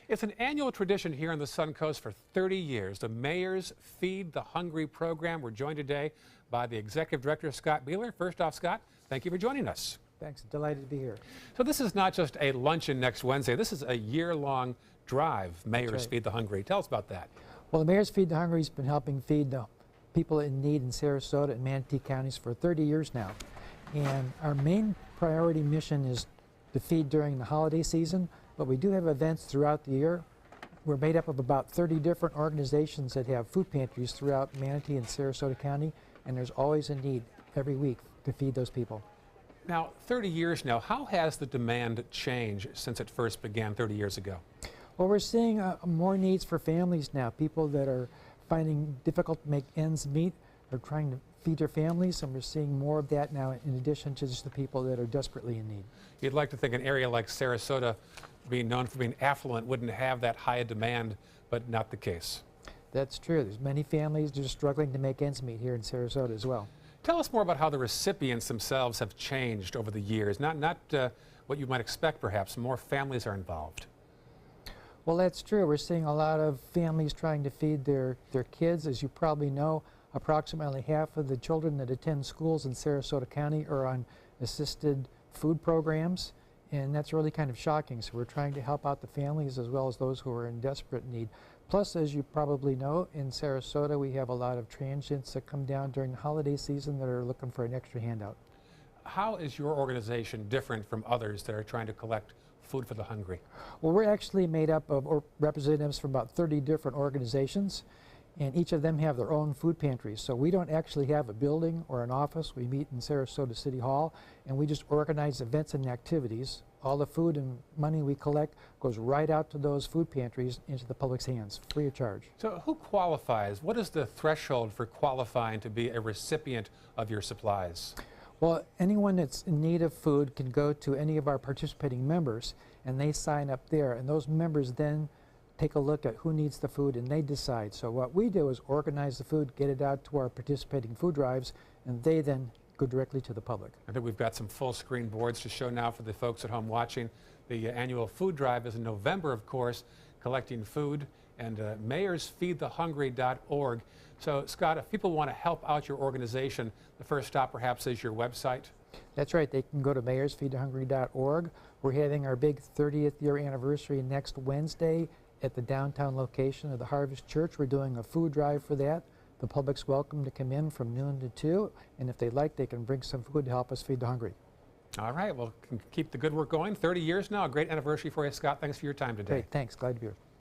It's an annual tradition here on the Suncoast for 30 years. The Mayor's Feed the Hungry program. We're joined today by the Executive Director, Scott Beeler. First off, Scott, thank you for joining us. Thanks. Delighted to be here. So this is not just a luncheon next Wednesday. This is a year-long drive, Mayor's right. Feed the Hungry. Tell us about that. Well, the Mayor's Feed the Hungry has been helping feed the people in need in Sarasota and Manatee counties for 30 years now. And our main priority mission is to feed during the holiday season, but we do have events throughout the year. We're made up of about 30 different organizations that have food pantries throughout Manatee and Sarasota County, and there's always a need every week to feed those people. Now, 30 years now, how has the demand changed since it first began 30 years ago? Well, we're seeing more needs for families now. People that are finding difficult to make ends meet are trying to feed their families, and we're seeing more of that now in addition to just the people that are desperately in need. You'd like to think an area like Sarasota, being known for being affluent, wouldn't have that high a demand, but not the case. That's true. There's many families just struggling to make ends meet here in Sarasota as well. Tell us more about how the recipients themselves have changed over the years. Not what you might expect, perhaps. More families are involved. Well, that's true. We're seeing a lot of families trying to feed their kids. As you probably know, approximately half of the children that attend schools in Sarasota County are on assisted food programs, and that's really kind of shocking. So we're trying to help out the families as well as those who are in desperate need. Plus, as you probably know, in Sarasota we have a lot of transients that come down during the holiday season that are looking for an extra handout. How is your organization different from others that are trying to collect food for the hungry? Well, we're actually made up of representatives from about 30 different organizations, and each of them have their own food pantries. So we don't actually have a building or an office. We meet in Sarasota City Hall, and we just organize events and activities. All the food and money we collect goes right out to those food pantries into the public's hands, free of charge. So who qualifies? What is the threshold for qualifying to be a recipient of your supplies? Well, anyone that's in need of food can go to any of our participating members, and they sign up there, and those members then take a look at who needs the food, and they decide. So what we do is organize the food, get it out to our participating food drives, and they then go directly to the public. I think we've got some full screen boards to show now for the folks at home watching. The annual food drive is in November, of course, collecting food, and mayorsfeedthehungry.org. So, Scott, if people want to help out your organization, the first stop perhaps is your website. That's right. They can go to mayorsfeedthehungry.org. We're having our big 30th year anniversary next Wednesday at the downtown location of the Harvest Church. We're doing a food drive for that. The public's welcome to come in from noon to 2, and if they'd like, they can bring some food to help us feed the hungry. All right, well, keep the good work going. 30 years now, a great anniversary for you, Scott. Thanks for your time today. Great, thanks. Glad to be here.